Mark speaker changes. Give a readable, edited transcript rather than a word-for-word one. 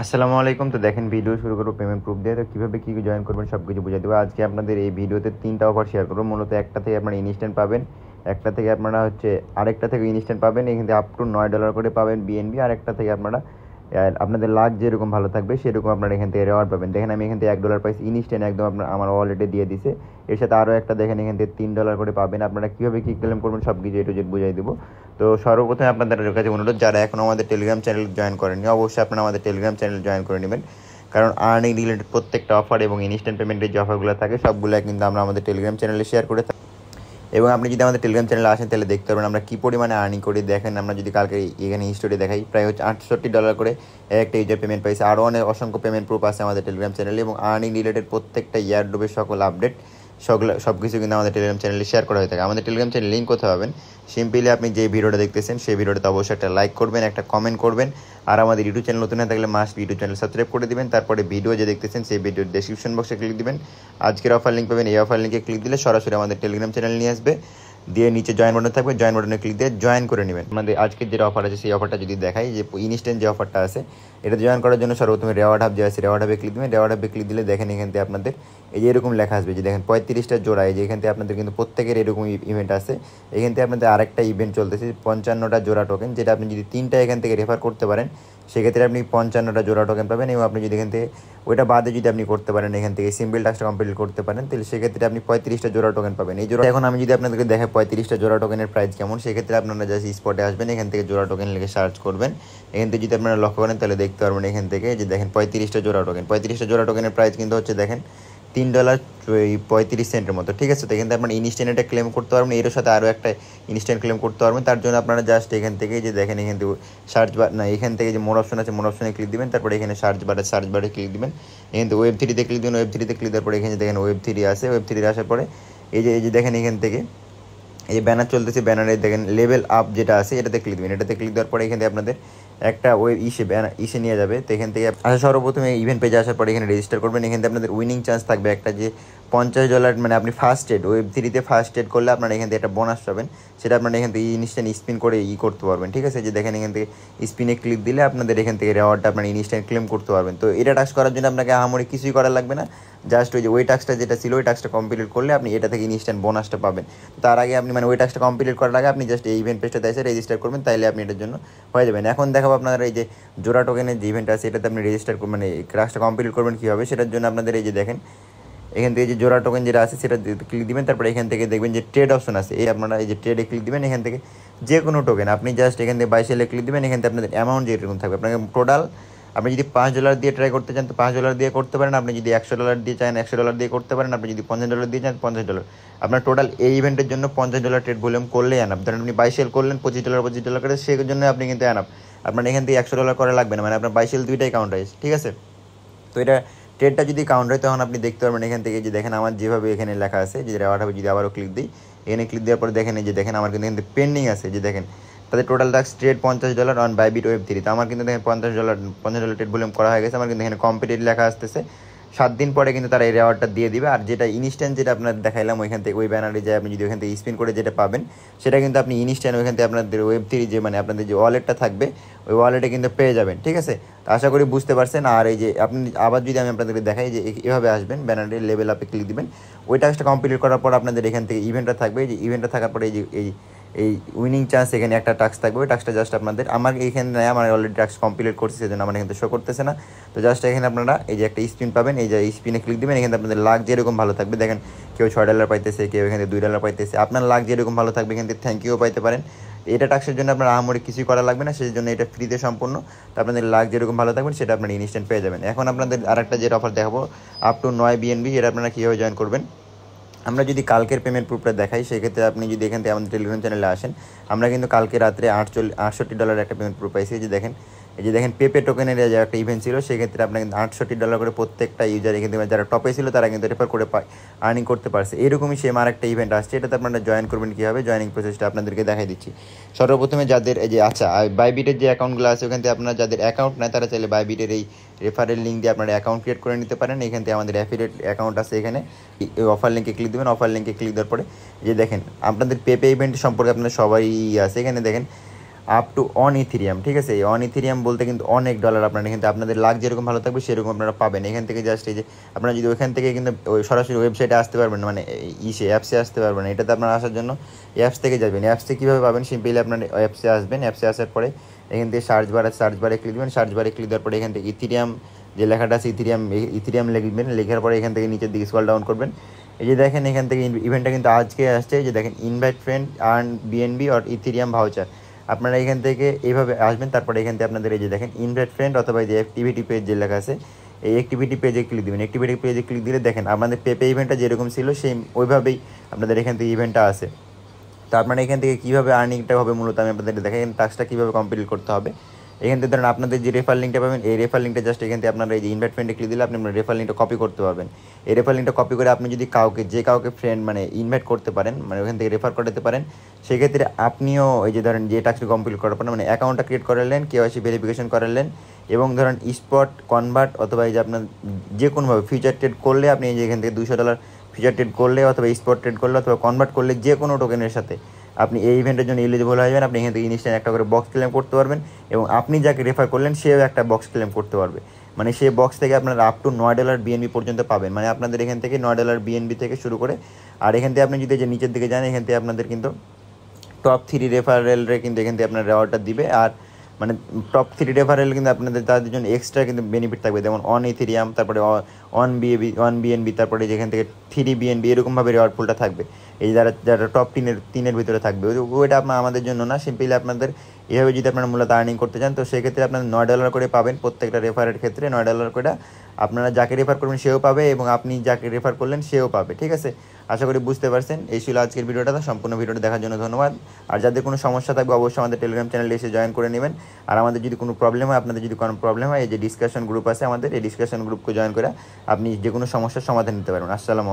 Speaker 1: আসসালামু আলাইকুম। তো দেখেন ভিডিও শুরু করবো পেমেন্ট প্রুফ দিয়ে। তো কীভাবে কী জয়েন করবেন সব কিছু বুঝিয়ে দেবো। আজকে আপনাদের এই ভিডিওতে 3টা অফার শেয়ার করবো। মূলত একটা থেকে আপনারা ইনস্ট্যান্ট পাবেন, একটা থেকে আপনারা আরেকটা থেকে ইনস্ট্যান্ট পাবেন। এখান থেকে আপ টু $9 করে পাবেন বিএনবি। আর একটা থেকে আপনারা আপনাদের লাক যেরকম ভালো থাকবে সেরকম আপনারা এখান থেকে রেওয়ার্ড পাবেন। দেখেন আমি এখান থেকে $1 পাইছি ইনস্ট্যান্ট, একদম আমার ওয়ালেটে দিয়ে দিছে। এর সাথে আরও একটা দেখেন এখান থেকে $3 করে পাবেন। আপনারা কীভাবে কী ক্লেম করবেন সব কিছু এ টু জেড বুঝাই দেবো। তো সর্বপ্রথমে আপনাদের কাছে অনুরোধ, যারা এখনও আমাদের টেলিগ্রাম চ্যানেল জয়েন করেননি অবশ্যই আপনারা আমাদের টেলিগ্রাম চ্যানেল জয়েন করে নেবেন। কারণ আর্নিং রিলেটেড প্রত্যেকটা অফার এবং ইনস্ট্যান্ট পেমেন্টের যে অফারগুলো থাকে সবগুলো কিন্তু আমরা আমাদের টেলিগ্রাম চ্যানেলে শেয়ার করে থাকি। এবং আপনি যদি আমাদের টেলিগ্রাম চ্যানেলে আসেন তাহলে দেখতে পারবেন আমরা কী পরিমাণে আর্নিং করি। দেখেন আমরা যদি কালকে এখানে হিস্টোরি দেখাই, প্রায় $68 করে একটা ইউজার পেমেন্ট পাইছে। আরও অনেক অসংখ্য পেমেন্ট প্রুফ আছে আমাদের টেলিগ্রাম চ্যানেলে। এবং আর্নিং রিলেটেড প্রত্যেকটা ইয়ারড্রপের সকল আপডেট সব কিছু কিন্তু আমাদের টেলিগ্রাম চ্যানেলে শেয়ার করা হয়ে থাকে। আমাদের টেলিগ্রাম চ্যানেল লিঙ্ক কোথায় পাবেন? সিম্পলি আপনি যে ভিডিওটা দেখতেছেন সেই ভিডিওটাতে অবশ্যই একটা লাইক করবেন, একটা কমেন্ট করবেন। আর আমাদের ইউটিউব চ্যানেল নতুন হয়ে থাকলে মাস্ট ইউটিউব চ্যানেল সাবস্ক্রাইব করে দিবেন। তারপরে ভিডিও যে দেখতেছেন সেই ভিডিওর ডেসক্রিপশন বক্সে ক্লিক দিবেন, আজকের অফার লিঙ্ক পাবেন। এই অফার লিঙ্কে ক্লিক দিলে সরাসরি আমাদের টেলিগ্রাম চ্যানেল নিয়ে আসবে। দিয়ে নিচে জয়েন বাটন থাকবে, জয়েন বাটনে ক্লিক দিয়ে জয়েন করে নেবেন। আমাদের আজকের যে অফার আছে সেই অফারটা যদি দেখাই, যে ইনস্ট্যান্ট যে অফারটা আছে এটা জয়েন করার জন্য সর্বপ্রথমে রেওয়ার্ড হাব যে আছে রেওয়ার্ড হাবে ক্লিক দিবেন। রেওয়ার্ড হাবে ক্লিক দিলে দেখেন এখান থেকে আপনাদের এই যে এরকম লেখা আসবে, যে দেখেন 35টা জোড়া। এই যে এখান থেকে আপনাদের কিন্তু প্রত্যেকের এরকম ইভেন্ট আছে। এখান থেকে আপনাদের আরেকটা ইভেন্ট চলতেছে 55টা জোড়া টোকেন, যেটা আপনি যদি 3টা এখান থেকে রেফার করতে পারেন সেক্ষেত্রে আপনি 55টা জোড়া টোকেন পাবেন। এবং আপনি যদি এখান থেকে ওইটা বাদে যদি আপনি করতে পারেন, এখান থেকে সিম্পল টাস্কটা কমপ্লিট করতে পারেন, তাহলে সেক্ষেত্রে আপনি 35টা জোড়া টোকেন পাবেন। এই জোড়া এখন আমি যদি আপনাদেরকে দেখে 35টা জোড়া টোকেনের প্রাইস কেমন, সেক্ষেত্রে আপনারা জাস্ট স্পটে আসবেন, এখান থেকে জোড়া টোকেন লিখে সার্চ করবেন। এখান থেকে যদি আপনারা লক্ষ্য করেন তাহলে দেখতে পারবেন এখান থেকে যে দেখেন 35টা জোড়া টোকেন। 35টা জোড়া টোকেনের প্রাইস কিন্তু হচ্ছে দেখেন $3.35 মতো, ঠিক আছে। তো এখান থেকে আপনার ইনস্ট্যান্ট এটা ক্লেম করতে পারবেন, এর সাথে আরও একটা ইনস্ট্যান্ট ক্লেম করতে পারবেন। তার জন্য আপনারা জাস্ট এখান থেকে যে দেখেন এখান থেকে সার্চ বার না, এখান থেকে যে মোর অপশন আছে মোর অপশনে ক্লিক দিবেন। তারপরে এখানে সার্চ বারে ক্লিক দিবেন। এখান থেকে ওয়েব3তে ক্লিক দিবেন। ওয়েব3তে ক্লিক দেওয়ার পরে এখানে দেখেন ওয়েব3 আছে। ওয়েব3 আসার পরে এই যে দেখেন এখান থেকে এই যে ব্যানার চলতেছে, ব্যানারে দেখেন লেভেল আপ যেটা আছে এটাতে ক্লিক দেবেন। এটাতে ক্লিক দেওয়ার পরে এখান থেকে আপনাদের একটা ওয়েব ইসে নিয়ে যাবে। তো এখান থেকে সর্বপ্রথমে ইভেন্ট পেজে আসার পরে এখানে রেজিস্টার করবেন। এখান থেকে আপনাদের উইনিং চান্স থাকবে একটা, যে $50, মানে আপনি ফার্স্ট এড ওয়েব3তে ফার্স্ট এড করলে আপনারা এখান থেকে একটা বোনাস পাবেন। সেটা আপনারা এখান থেকে ইনস্ট্যান্ট স্পিন করে করতে পারবেন, ঠিক আছে। যে দেখেন এখান থেকে স্পিনে ক্লিক দিলে আপনাদের এখান থেকে রেওয়ার্ডটা আপনারা ইনস্ট্যান্ট ক্লেম করতে পারবেন। তো এটা টাস্ক করার জন্য আপনাকে আহামরি কিছুই করা লাগবে না। জাস্ট ওই টাস্কটা যেটা ছিল ওই টাস্কটা কমপ্লিট করলে আপনি এটা থেকে ইনস্ট্যান্ট বোনাসটা পাবেন। তার আগে আপনি ওই টাস্কটা কমপ্লিট করার আগে আপনি জাস্ট এই ইভেন্ট পেজটাতে এসে রেজিস্টার করবেন, তাইলে আপনি এটার জন্য হয়ে যাবেন। এখন দেখাবো আপনারা এই যে জোড়া টোকেনের যে ইভেন্ট আছে এটাতে আপনি রেজিস্টার করবেন, টাস্কটা কমপ্লিট করবেন কীভাবে সেটার জন্য আপনাদের এই যে দেখেন এখান থেকে যে জোড়া টোকেন যেটা আছে সেটা ক্লিক দিবেন। তারপরে এখান থেকে দেখবেন যে ট্রেড অপশন আছে, এই আপনারা এই যে ট্রেডে ক্লিক দিবেন। এখান থেকে যে কোনো টোকেন আপনি জাস্ট এখান থেকে $22 ক্লিক দিবেন। এখান থেকে আপনাদের অ্যামাউন্ট যেরকম থাকবে, আপনাকে টোটাল আপনি যদি $5 দিয়ে ট্রাই করতে চান তো $5 দিয়ে করতে পারেন। আপনি যদি $100 দিয়ে চান $100 দিয়ে করতে পারেন। আপনি যদি $50 দিয়ে চান $50। আপনার টোটাল এই ইভেন্টের জন্য $50 ট্রেড ভলিউম করলেই আনাপ। ধরেন আপনি $22 করলেন, $25 করে, সেই জন্য আপনি কিন্তু আনাপ। আপনার এখান থেকে $100 করা লাগবে না, মানে আপনার $22 দুইটাই কাউন্ট হয়, ঠিক আছে। তো এটা ট্রেডটা যদি কাউন্ট হয় তখন আপনি দেখতে পারবেন এখান থেকে যে দেখেন আমার যেভাবে এখানে লেখা আছে যে রেওয়ার্ড হবে, যদি আবারও ক্লিক দিই এখানে ক্লিক দেওয়ার পরে দেখেন এই যে দেখেন আমার কিন্তু এখান থেকে পেন্ডিং আছে। যে দেখেন তাদের total task trade $50 on Bybit Web3. তো আমার কিন্তু দেখেন $50 ট্রেড ভলিউম করা হয়ে গেছে। আমার কিন্তু এখানে কমপ্লিট লেখা আসতেছে। 7 দিন পরে কিন্তু তারা এই রেওয়ার্ডটা দিয়ে দিবে। আর যেটা ইনস্ট্যান্ট যেটা আপনার দেখাইলাম ওইখান থেকে ওই ব্যানারে যায় আপনি যদি ওইখান থেকে স্পিন করে যেটা পাবেন সেটা কিন্তু আপনি ইনস্ট্যান্ট ওইখান থেকে আপনাদের ওয়েব3 যে আপনাদের যে ওয়ালেটটা থাকবে ওই ওয়ালেটে কিন্তু পেয়ে যাবেন, ঠিক আছে। তো আশা করি বুঝতে পারছেন। আর এই যে আপনি আবার যদি আমি আপনাদেরকে দেখাই যে এভাবে আসবেন, ব্যানারে লেভেল আপে ক্লিক দিবেন। ওই টাস্কটা কমপ্লিট করার পর আপনাদের এখান থেকে ইভেন্টটা থাকবে। এই যে ইভেন্টটা থাকার পরে এই যে এই উইনিং চান্স এখানে একটা টাস্ক থাকবে। ওই টাস্কটা জাস্ট আপনাদের আমার এইখানে নেয়, আমার অলরেডি টাস্ক কমপ্লিট করছে সেজন্য আমার এখানে শো করতেছে না। তো জাস্ট এখানে আপনারা এই যে একটা স্পিন পাবেন, এই যে স্পিনে ক্লিক দেবেন। এখানে আপনাদের লাক যেরকম ভালো থাকবে, দেখেন কেউ $6 পাইতেছে, কেউ এখানে $2 পাইতেছে। আপনার লাক যেরকম ভালো থাকবে এখান থেকে থ্যাংক ইউ পাইতে পারেন। এটা টাস্কের জন্য আপনার আহামরি কিছুই করা লাগবে না, সেই জন্য এটা ফ্রিতে সম্পূর্ণ। তো আপনাদের লাক যেরকম ভালো থাকবেন সেটা আপনারা ইনস্ট্যান্ট পেয়ে যাবেন। এখন আপনাদের আরেকটা যেটা অফার দেখাবো আপ টু 9 বিএনবি, এটা আপনারা কীভাবে জয়েন করবেন। আমরা যদি কালকের পেমেন্ট প্রুফটা দেখাই সেক্ষেত্রে আপনি যদি এখান থেকে আমাদের টেলিগ্রাম চ্যানেলে আসেন, আমরা কিন্তু কালকে রাত্রে $68 একটা পেমেন্ট প্রুফ পাইছি। এই যে দেখেন পেপে টোকেনের যে একটা ইভেন্ট ছিল সেক্ষেত্রে আপনার কিন্তু $68 করে প্রত্যেকটা ইউজার এখান থেকে যারা টপে ছিল তারা কিন্তু রেফার করে আর্নিং করতে পারছে। এরকমই সেম আর একটা ইভেন্ট আসছে, এটাতে আপনারা জয়েন করবেন কীভাবে, জয়েনিং প্রসেসটা আপনাদেরকে দেখাই দিচ্ছি। সর্বপ্রথমে যাদের এই যে বাইবিটের যে অ্যাকাউন্টগুলো আছে ওখান থেকে আপনারা যাদের অ্যাকাউন্ট নেয় তারা চাইলে বাইবিটের এই রেফারেল লিঙ্ক দিয়ে আপনারা অ্যাকাউন্ট ক্রিয়েট করে নিতে পারেন। এখান থেকে আমাদের অ্যাফিলিয়েট অ্যাকাউন্ট আছে, এখানে অফার লিঙ্কে ক্লিক দেবেন। অফার লিঙ্কে ক্লিক দেওয়ার পরে যে দেখেন আপনাদের পেপে ইভেন্ট সম্পর্কে আপনারা সবাই আছে। এখানে দেখেন আপ টু অন ইথেরিয়াম, ঠিক আছে। এই অন ইথেরিয়াম বলতে কিন্তু অনেক ডলার আপনারা কিন্তু আপনাদের লাক যেরকম ভালো থাকবে সেরকম আপনারা পাবেন এখান থেকে। জাস্ট এই যে আপনারা যদি ওইখান থেকে কিন্তু ওই সরাসরি ওয়েবসাইটে আসতে পারবেন, মানে অ্যাপসে আসতে পারবেন, এটাতে আপনারা আসার জন্য অ্যাপস থেকে যাবেন। অ্যাপসে কীভাবে পাবেন, সিম্পলি আপনার অ্যাপসে আসবেন। অ্যাপসে আসার পরে এখান থেকে সার্চ বারে ক্লিক দেবেন। সার্চ বারে ক্লিক দেওয়ার পরে এখান থেকে ইথেরিয়াম যে লেখাটা আছে ইথেরিয়াম লিখবেন। লেখার পরে এখান থেকে নিচের দিকে স্ক্রল ডাউন করবেন। এই যে দেখেন এখান থেকে ইভেন্টটা কিন্তু আজকে আসছে। এই যে দেখেন invite friend earn BNB or Ethereum voucher. আপনারা এখান থেকে এইভাবে আসবেন। তারপরে এখান থেকে আপনাদের এই যে দেখেন ইনভাইট ফ্রেন্ড অথবা এই যে অ্যাক্টিভিটি পেজ যে লেখা আছে, এই অ্যাক্টিভিটি পেজে ক্লিক দেবেন। অ্যাক্টিভিটি পেজে ক্লিক দিলে দেখেন আপনাদের পেপে ইভেন্টটা যেরকম ছিল সেই ওইভাবেই আপনাদের এখান থেকে ইভেন্টটা আসে। তো আপনারা এখান থেকে কীভাবে আর্নিংটা হবে মূলত আমি আপনাদের দেখেন টাস্কটা কীভাবে কমপ্লিট করতে হবে। এখান থেকে ধরেন আপনাদের যে রেফার লিঙ্কটা পাবেন, এই রেফার লিঙ্কটা জাস্ট এখান থেকে আপনারা এই যে ইনভাইট ফ্রেন্ডে ক্লিক দিলে আপনি রেফার লিঙ্কটা কপি করতে পারবেন। এই রেফার লিঙ্কটা কপি করে আপনি যদি কাউকে ফ্রেন্ড মানে ইনভাইট করতে পারেন, মানে ওখান থেকে রেফার করতে পারেন, সেক্ষেত্রে আপনিও এই যে ধরেন যে টাস্কটি কমপ্লিট করার পর মানে অ্যাকাউন্টটা ক্রিয়েট করালেন, কেওয়াইসি ভেরিফিকেশন করালেন, এবং ধরেন স্পট কনভার্ট অথবা এই যে আপনার যে কোনোভাবে ফিউচার ট্রেড করলে আপনি এই যে এখান থেকে $200 ফিউচার ট্রেড করলে অথবা স্পট ট্রেড করলে অথবা কনভার্ট করলে যে কোনো টোকেনের সাথে আপনি এই ইভেন্টের জন্য এলিজিবল হয়ে যাবেন। আপনি এখান থেকে ইনস্ট্যান্ট একটা করে বক্স ক্লেম করতে পারবেন, এবং আপনি যাকে রেফার করলেন সেও একটা বক্স ক্লেম করতে পারবে। মানে সেই বক্স থেকে আপনারা আপ টু $9 বিএনবি পর্যন্ত পাবেন। মানে আপনাদের এখান থেকে $9 বিএনবি থেকে শুরু করে, আর এখান থেকে আপনি যদি যে নিচের দিকে যান এখান থেকে আপনাদের কিন্তু টপ 3 রেফারেলরে কিন্তু এখান থেকে আপনার রেওয়ার্ডটা দিবে। আর মানে টপ 3 রেফারেল কিন্তু আপনাদের তাদের জন্য এক্সট্রা কিন্তু বেনিফিট থাকবে, যেমন অন ইথেরিয়াম, তারপরে অন বিএনবি, তারপরে যেখান থেকে 3 বিএনবি এরকমভাবে রেওয়ার্ড ফুলটা থাকবে। এই যারা টপ 3-এর ভিতরে থাকবে ওইটা আপনার আমাদের জন্য না, সিম্পলি আপনাদের এভাবে যদি আপনারা মূলত আর্নিং করতে চান তো সেক্ষেত্রে আপনার $9 করে পাবেন প্রত্যেকটা রেফারের ক্ষেত্রে। $9 করে আপনারা যাকে রেফার করবেন সেও পাবে, এবং আপনি যাকে রেফার করলেন সেও পাবে, ঠিক আছে। আশা করি বুঝতে পারছেন। এই ছিল আজকের ভিডিওটা। সম্পূর্ণ ভিডিওটা দেখার জন্য ধন্যবাদ। আর যাদের কোনো সমস্যা থাকবে অবশ্যই আমাদের টেলিগ্রাম চ্যানেলে এসে জয়েন করে নেবেন। আর আমাদের যদি কোনো প্রবলেম হয়, আপনাদের যদি কোনো প্রবলেম হয়, এই যে ডিসকাশন গ্রুপ আছে আমাদের, এই ডিসকাশন গ্রুপকে জয়েন করে আপনি যে কোনো সমস্যার সমাধান নিতে পারবেন। আসসালামু